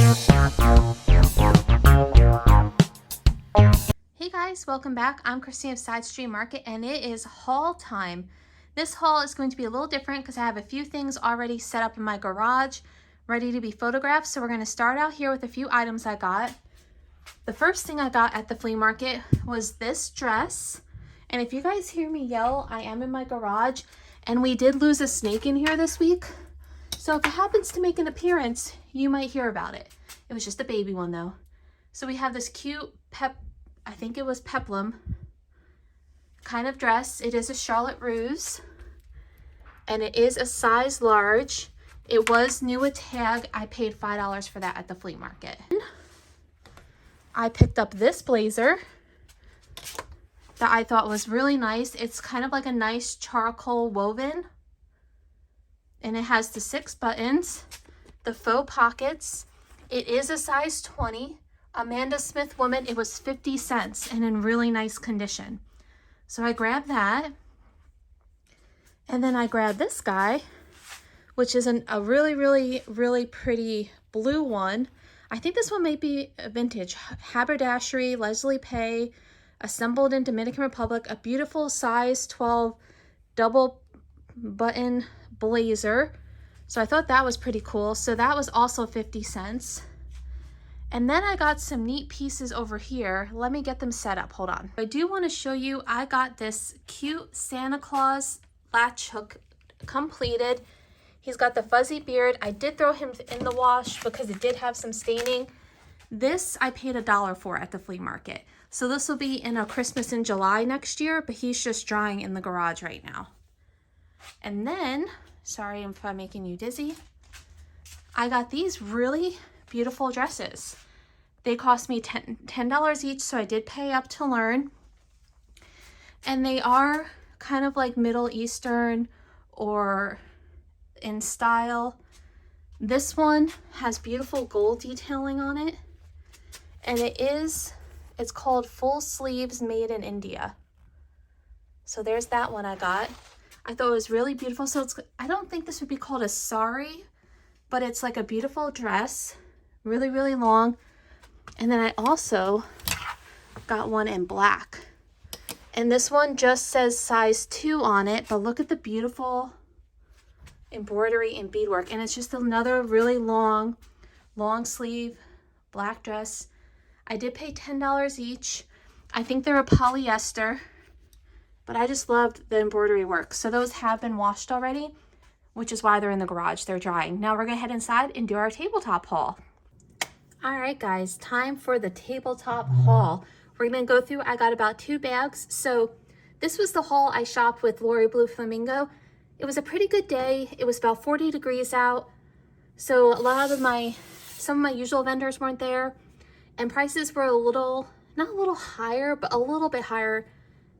Hey guys, welcome back. I'm Christine of Side Street Market and it is haul time. This haul is going to be a little different because I have a few things already set up in my garage ready to be photographed. So we're going to start out here with a few items I got. The first thing I got at the flea market was this dress. And if you guys hear me yell, I am in my garage and we did lose a snake in here this week. So if it happens to make an appearance, you might hear about it. It was just a baby one though. So we have this cute I think it was peplum kind of dress. It is a Charlotte Russe and it is a size large. It was new with tag. I paid $5 for that at the flea market. I picked up this blazer that I thought was really nice. It's kind of like a nice charcoal woven and it has the 6 buttons, the faux pockets. It is a size 20. Amanda Smith woman, it was 50 cents and in really nice condition. So I grabbed that. And then I grabbed this guy, which is a really pretty blue one. I think this one may be a vintage. Haberdashery, Leslie Pay, assembled in Dominican Republic, a beautiful size 12 double button blazer. So I thought that was pretty cool. So that was also 50 cents. And then I got some neat pieces over here. Let me get them set up, hold on. I do want to show you, I got this cute Santa Claus latch hook completed. He's got the fuzzy beard. I did throw him in the wash because it did have some staining. This I paid $1 for at the flea market. So this will be in a Christmas in July next year, but he's just drying in the garage right now. And then, sorry if I'm making you dizzy, I got these really beautiful dresses. They cost me $10 each, so I did pay up to learn. And they are kind of like Middle Eastern or in style. This one has beautiful gold detailing on it. And it's called Full Sleeves Made in India. So there's that one I got. I thought it was really beautiful. So I don't think this would be called a sari, but it's like a beautiful dress. Really long. And then I also got one in black. And this one just says size 2 on it, but look at the beautiful embroidery and beadwork. And it's just another really long sleeve black dress. I did pay $10 each. I think they're a polyester, but I just loved the embroidery work. So those have been washed already, which is why they're in the garage. They're drying. Now we're gonna head inside and do our tabletop haul. All right, guys, time for the tabletop haul. We're gonna go through, I got about 2 bags. So this was the haul I shopped with Lori Blue Flamingo. It was a pretty good day. It was about 40 degrees out. So some of my usual vendors weren't there and prices were not a little higher, but a little bit higher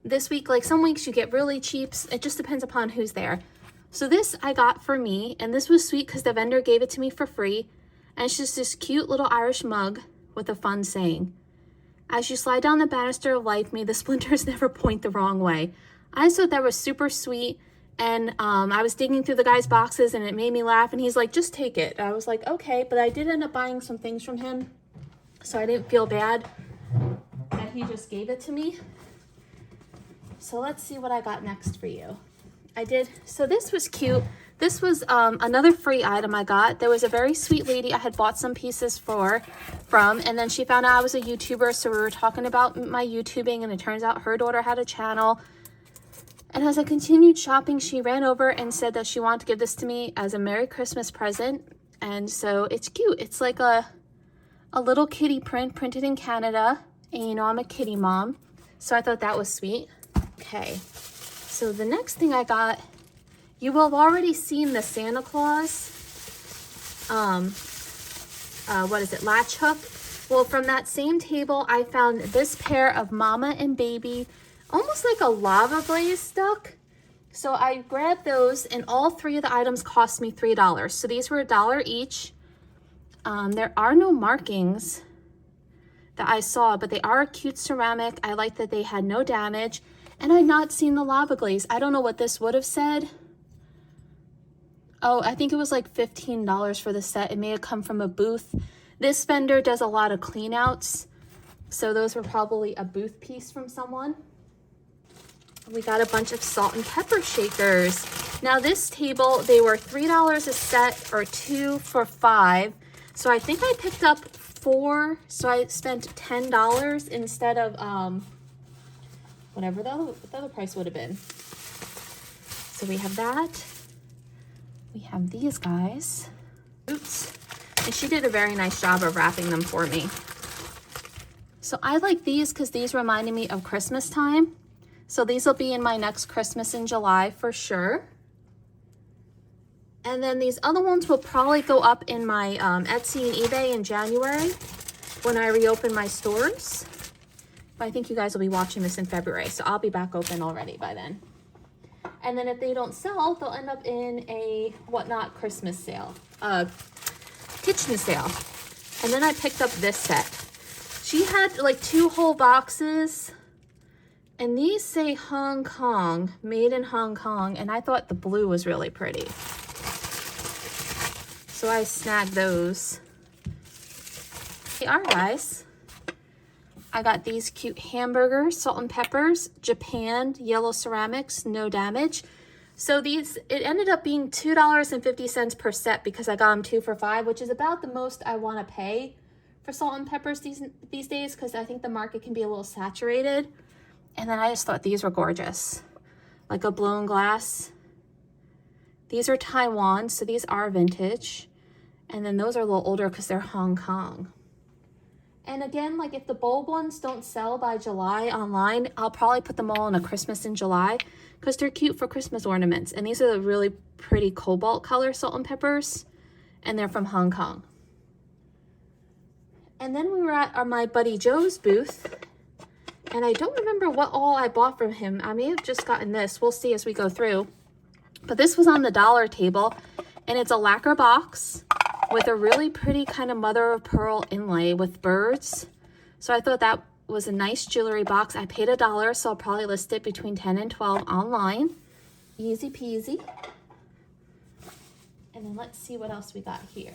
this week. Like some weeks you get really cheap. It just depends upon who's there. So this I got for me, and this was sweet because the vendor gave it to me for free. And it's just this cute little Irish mug with a fun saying. As you slide down the banister of life, may the splinters never point the wrong way. I just thought that was super sweet. And I was digging through the guy's boxes and it made me laugh. And he's like, just take it. I was like, okay. But I did end up buying some things from him. So I didn't feel bad that he just gave it to me. So let's see what I got next for you. So this was cute. This was another free item I got. There was a very sweet lady I had bought some pieces from, and then she found out I was a YouTuber, so we were talking about my YouTubing, and it turns out her daughter had a channel. And as I continued shopping, she ran over and said that she wanted to give this to me as a Merry Christmas present. And so it's cute. It's like a little kitty print printed in Canada, and you know I'm a kitty mom, so I thought that was sweet. Okay, so the next thing I got, you will have already seen the Santa Claus, latch hook. Well, from that same table, I found this pair of mama and baby, almost like a lava glaze duck. So I grabbed those, and all 3 of the items cost me $3. So these were $1 each. There are no markings that I saw, but they are cute ceramic. I like that they had no damage, and I'd not seen the lava glaze. I don't know what this would have said. Oh, I think it was like $15 for the set. It may have come from a booth This vendor does a lot of clean outs, so those were probably a booth piece from someone. We got a bunch of salt and pepper shakers. Now this table, they were $3 a set or 2 for $5. So I think I picked up 4, so I spent $10 instead of whatever the other price would have been. So we have that. We have these guys. Oops. And she did a very nice job of wrapping them for me. So I like these because these reminded me of Christmas time. So these will be in my next Christmas in July for sure. And then these other ones will probably go up in my Etsy and eBay in January when I reopen my stores. But I think you guys will be watching this in February, so I'll be back open already by then. And then if they don't sell, they'll end up in a whatnot Christmas sale, kitchen sale. And then I picked up this set. She had like 2 whole boxes. And these say Hong Kong, made in Hong Kong, and I thought the blue was really pretty. So I snagged those. They are, guys. I got these cute hamburgers, salt and peppers, Japan, yellow ceramics, no damage. So these, it ended up being $2.50 per set because I got them 2 for $5, which is about the most I want to pay for salt and peppers these days because I think the market can be a little saturated. And then I just thought these were gorgeous. Like a blown glass. These are Taiwan, so these are vintage. And then those are a little older because they're Hong Kong. And again, like if the bulb ones don't sell by July online, I'll probably put them all in a Christmas in July because they're cute for Christmas ornaments. And these are the really pretty cobalt color salt and peppers. And they're from Hong Kong. And then we were at my buddy Joe's booth. And I don't remember what all I bought from him. I may have just gotten this. We'll see as we go through. But this was on the dollar table. And it's a lacquer box with a really pretty kind of mother of pearl inlay with birds. So I thought that was a nice jewelry box. I paid $1, so I'll probably list it between 10 and 12 online. Easy peasy. And then let's see what else we got here.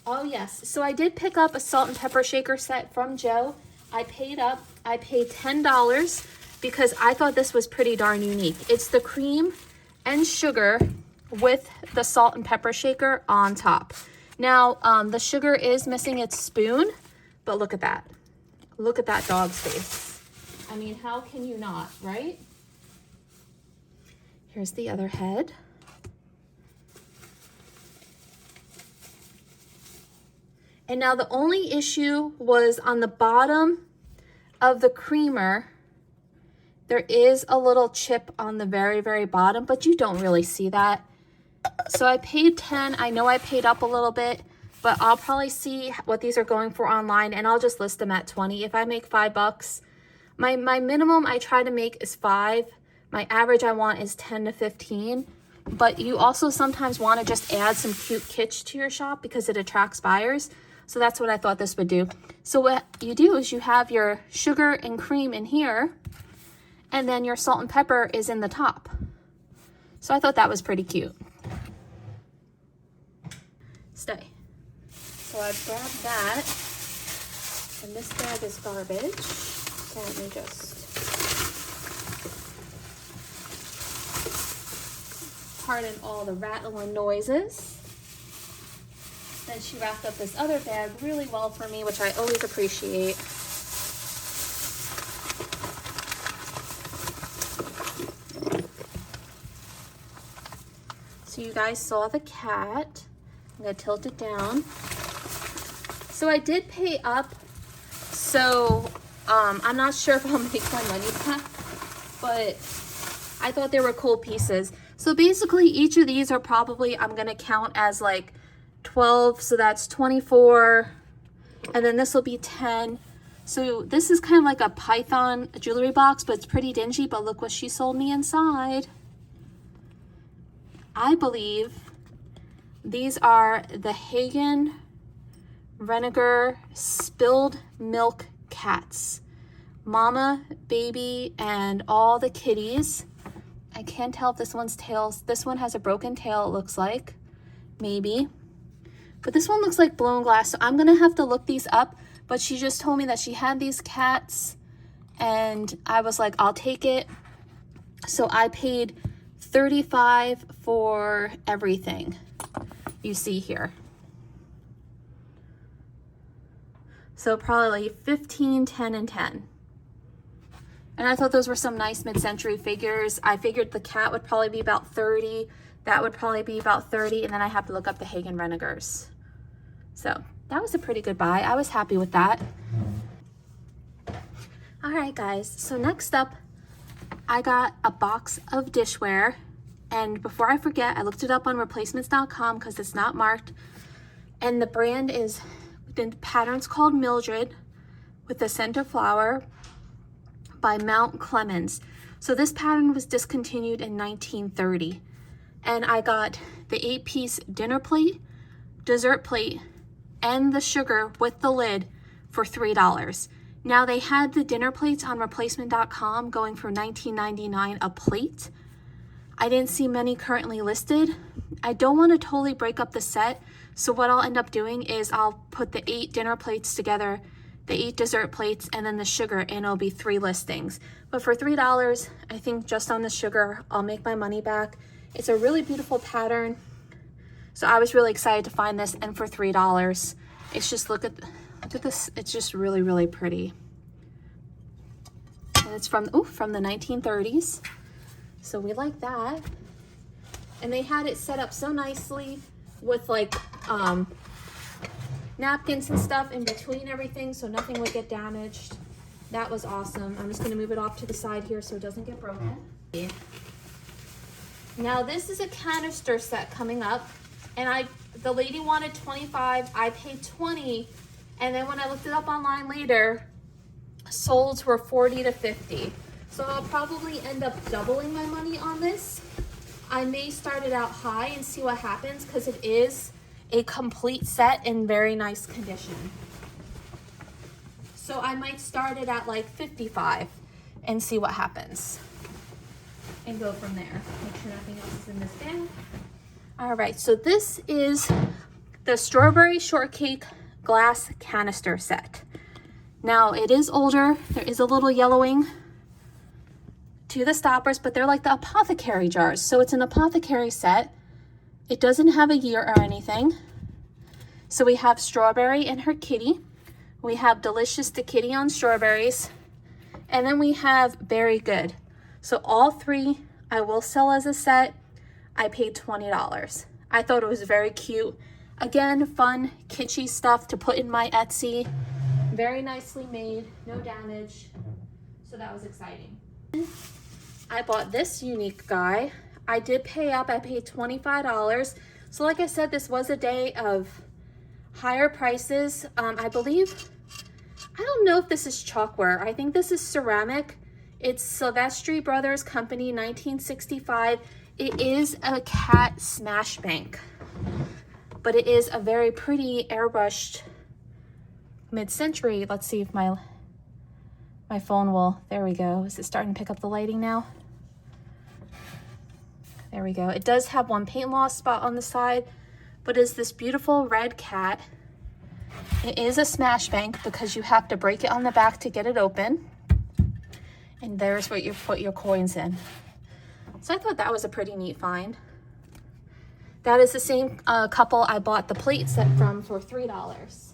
Oh yes, so I did pick up a salt and pepper shaker set from Joe. I paid $10 because I thought this was pretty darn unique. It's the cream and sugar with the salt and pepper shaker on top. Now, the sugar is missing its spoon, but look at that. Look at that dog's face. I mean, how can you not, right? Here's the other head. And now the only issue was on the bottom of the creamer. There is a little chip on the very, very bottom, but you don't really see that. So I paid 10. I know I paid up a little bit, but I'll probably see what these are going for online and I'll just list them at 20. If I make $5, my minimum I try to make is 5. My average I want is 10 to 15. But you also sometimes want to just add some cute kitsch to your shop because it attracts buyers. So that's what I thought this would do. So what you do is you have your sugar and cream in here, and then your salt and pepper is in the top. So I thought that was pretty cute. Stay. So I grabbed that, and this bag is garbage. So let me just pardon all the rattling noises. Then she wrapped up this other bag really well for me, which I always appreciate. So you guys saw the cat. I'm gonna tilt it down. So I did pay up. So I'm not sure if I'll make my money back, but I thought they were cool pieces. So basically each of these are probably, I'm gonna count as like 12, so that's 24, and then this will be 10. So this is kind of like a python jewelry box, but it's pretty dingy, but look what she sold me inside. I believe these are the Hagen Reiniger spilled milk cats. Mama, baby, and all the kitties. I can't tell if this one's tails. This one has a broken tail, it looks like. Maybe. But this one looks like blown glass, so I'm gonna have to look these up. But she just told me that she had these cats, and I was like, I'll take it. So I paid $35 for everything you see here. So probably like 15, 10, and 10. And I thought those were some nice mid-century figures. I figured the cat would probably be about 30. That would probably be about 30. And then I have to look up the Hagen Renegers. So that was a pretty good buy. I was happy with that. All right, guys. So next up, I got a box of dishware. And before I forget, I looked it up on replacements.com because it's not marked. And the brand is, the pattern's called Mildred with the center flower by Mount Clemens. So this pattern was discontinued in 1930. And I got the 8-piece dinner plate, dessert plate, and the sugar with the lid for $3. Now they had the dinner plates on replacement.com going for $19.99 a plate. I didn't see many currently listed. I don't want to totally break up the set, so what I'll end up doing is I'll put the 8 dinner plates together, the 8 dessert plates, and then the sugar, and it'll be 3 listings. But for $3, I think just on the sugar, I'll make my money back. It's a really beautiful pattern. So I was really excited to find this, and for $3, it's just, look at this, it's just really, really pretty. And it's from the 1930s. So we like that. And they had it set up so nicely with like napkins and stuff in between everything so nothing would get damaged. That was awesome. I'm just gonna move it off to the side here so it doesn't get broken. Now this is a canister set coming up, and the lady wanted 25, I paid 20, and then when I looked it up online later, solds were 40 to 50. So I'll probably end up doubling my money on this. I may start it out high and see what happens because it is a complete set in very nice condition. So I might start it at like 55 and see what happens and go from there. Make sure nothing else is in this bin. All right, so this is the strawberry shortcake glass canister set. Now it is older. There is a little yellowing to the stoppers, but they're like the apothecary jars. So it's an apothecary set. It doesn't have a year or anything. So we have strawberry and her kitty. We have delicious the kitty on strawberries. And then we have very good. So all 3 I will sell as a set. I paid $20. I thought it was very cute. Again, fun, kitschy stuff to put in my Etsy. Very nicely made, no damage. So that was exciting. I bought this unique guy. I did pay up, I paid $25. So like I said, this was a day of higher prices. I believe, I don't know if this is chalkware. I think this is ceramic. It's Silvestri Brothers Company, 1965. It is a cat smash bank, but it is a very pretty airbrushed mid-century. Let's see if my phone will, there we go. Is it starting to pick up the lighting now? There we go. It does have one paint loss spot on the side, but it's this beautiful red cat. It is a smash bank because you have to break it on the back to get it open. And there's where you put your coins in. So I thought that was a pretty neat find. That is the same couple I bought the plate set from for $3.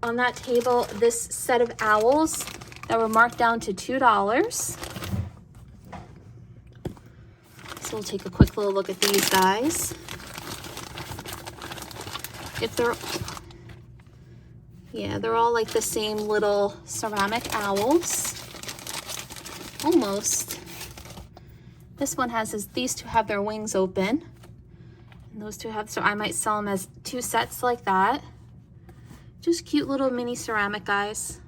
On that table, this set of owls that were marked down to $2. So we'll take a quick little look at these guys. If they're all like the same little ceramic owls. Almost. This one has these 2 have their wings open. And those 2 have, so I might sell them as 2 sets like that. Just cute little mini ceramic guys.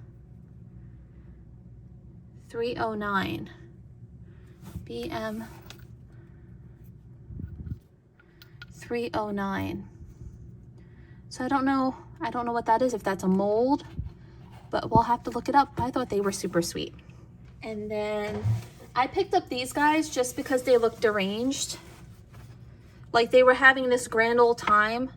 $3.09. BM 309. So I don't know what that is, if that's a mold, but we'll have to look it up. I thought they were super sweet. And then I picked up these guys just because they look deranged. Like they were having this grand old time.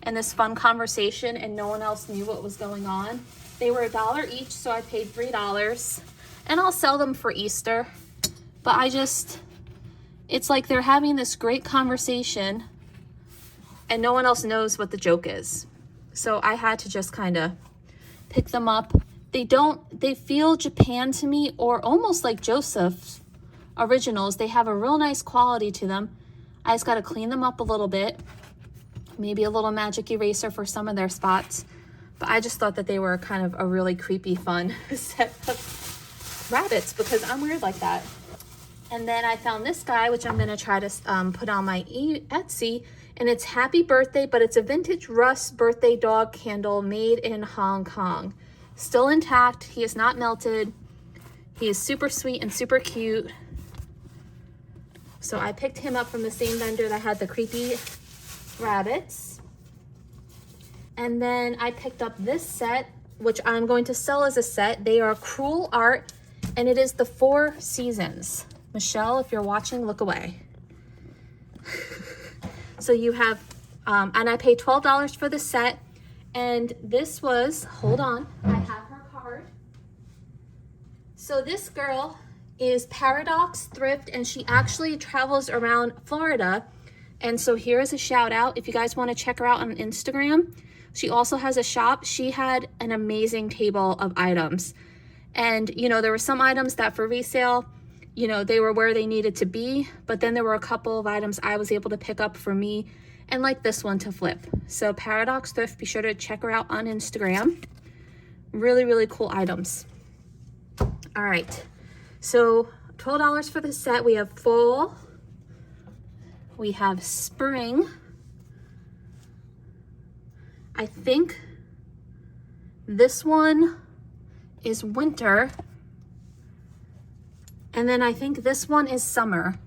and this fun conversation, and no one else knew what was going on. They were $1 each, so I paid $3, and I'll sell them for Easter. But it's like they're having this great conversation and no one else knows what the joke is. So I had to just kind of pick them up. They feel Japan to me, or almost like Joseph's originals. They have a real nice quality to them. I just got to clean them up a little bit. Maybe a little magic eraser for some of their spots. But I just thought that they were kind of a really creepy, fun set of rabbits, because I'm weird like that. And then I found this guy, which I'm going to try to put on my Etsy. And it's Happy Birthday, but it's a vintage Russ birthday dog candle made in Hong Kong. Still intact. He is not melted. He is super sweet and super cute. So I picked him up from the same vendor that had the creepy rabbits. And then I picked up this set, which I'm going to sell as a set. They are Cruel Art, and it is the 4 seasons. Michelle, if you're watching, look away. So you have, and I paid $12 for the set. And this was, hold on, I have her card. So this girl is Paradox Thrift, and she actually travels around Florida. And so here is a shout out if you guys want to check her out on Instagram. She also has a shop. She had an amazing table of items. And, you know, there were some items that for resale, you know, they were where they needed to be, but then there were a couple of items I was able to pick up for me, and like this one to flip. So Paradox Thrift, be sure to check her out on Instagram. Really, really cool items. All right, so $12 for the set. We have fall, we have spring. I think this one is winter. And then I think this one is summer,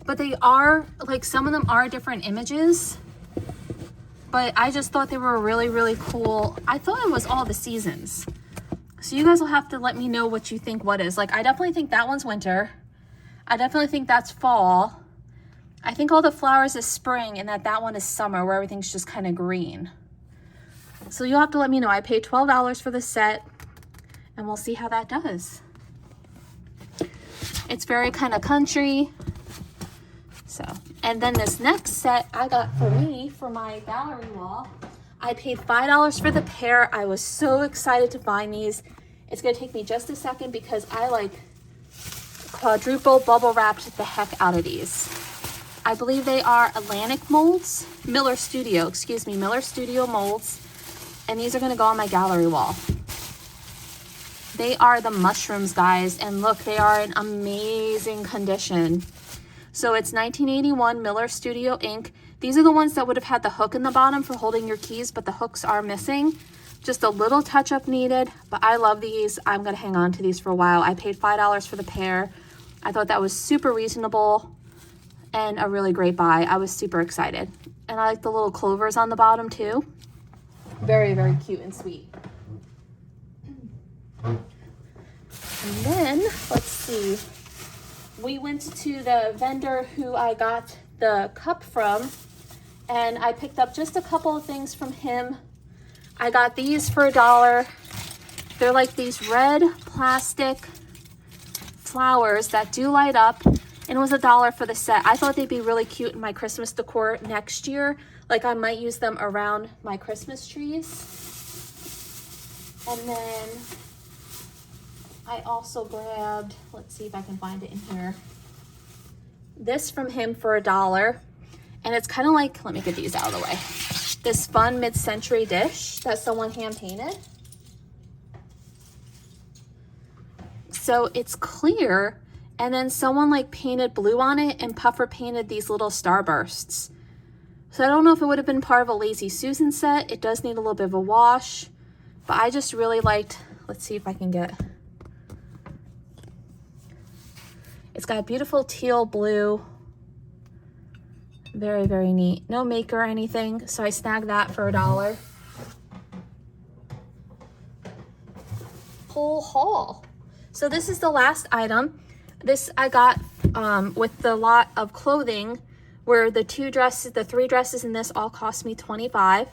but they are, like, some of them are different images, but I just thought they were really, really cool. I thought it was all the seasons. So you guys will have to let me know what you think what is. Like, I definitely think that one's winter. I definitely think that's fall. I think all the flowers is spring, and that one is summer, where everything's just kind of green. So you'll have to let me know. I paid $12 for the set, and we'll see how that does. It's very kind of country. So, and then this next set I got for me for my gallery wall. I paid $5 for the pair. I was so excited to find these. It's gonna take me just a second because I like quadruple bubble wrapped the heck out of these. I believe they are Atlantic molds, Miller Studio molds. And these are gonna go on my gallery wall. They are the mushrooms, guys, and look, they are in amazing condition. So it's 1981 Miller Studio ink. These are the ones that would have had the hook in the bottom for holding your keys, but the hooks are missing. Just a little touch-up needed, but I love these. I'm gonna hang on to these for a while. I paid $5 for the pair. I thought that was super reasonable and a really great buy. I was super excited. And I like the little clovers on the bottom too. Very, very cute and sweet. And then, let's see, we went to the vendor who I got the cup from, and I picked up just a couple of things from him. I got these for $1. They're like these red plastic flowers that do light up, and it was $1 for the set. I thought they'd be really cute in my Christmas decor next year. Like, I might use them around my Christmas trees. And then I also grabbed, let's see if I can find it in here, this from him for $1. And it's kind of like, let me get these out of the way, this fun mid-century dish that someone hand painted. So it's clear, and then someone like painted blue on it, and Puffer painted these little starbursts. So I don't know if it would have been part of a Lazy Susan set. It does need a little bit of a wash, but I just really liked, let's see if I can get, it's got a beautiful teal blue. Very, very neat. No maker or anything, so I snagged that for $1. Whole haul. So this is the last item. This I got with the lot of clothing, where the 3 dresses in this all cost me $25.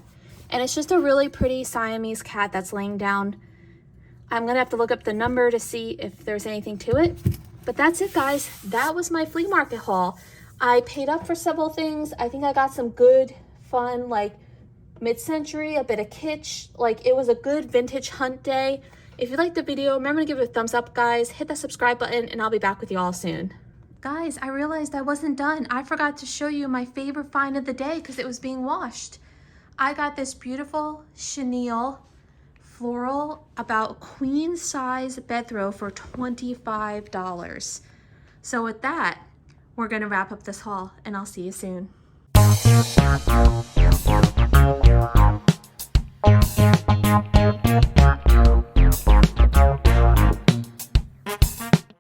And it's just a really pretty Siamese cat that's laying down. I'm gonna have to look up the number to see if there's anything to it. But that's it, guys. That was my flea market haul. I paid up for several things. I think I got some good, fun, like mid-century, a bit of kitsch. Like, it was a good vintage hunt day. If you liked the video, remember to give it a thumbs up, guys. Hit that subscribe button, and I'll be back with you all soon. Guys, I realized I wasn't done. I forgot to show you my favorite find of the day because it was being washed. I got this beautiful chenille floral, about queen size bed throw for $25. So with that, we're gonna wrap up this haul, and I'll see you soon.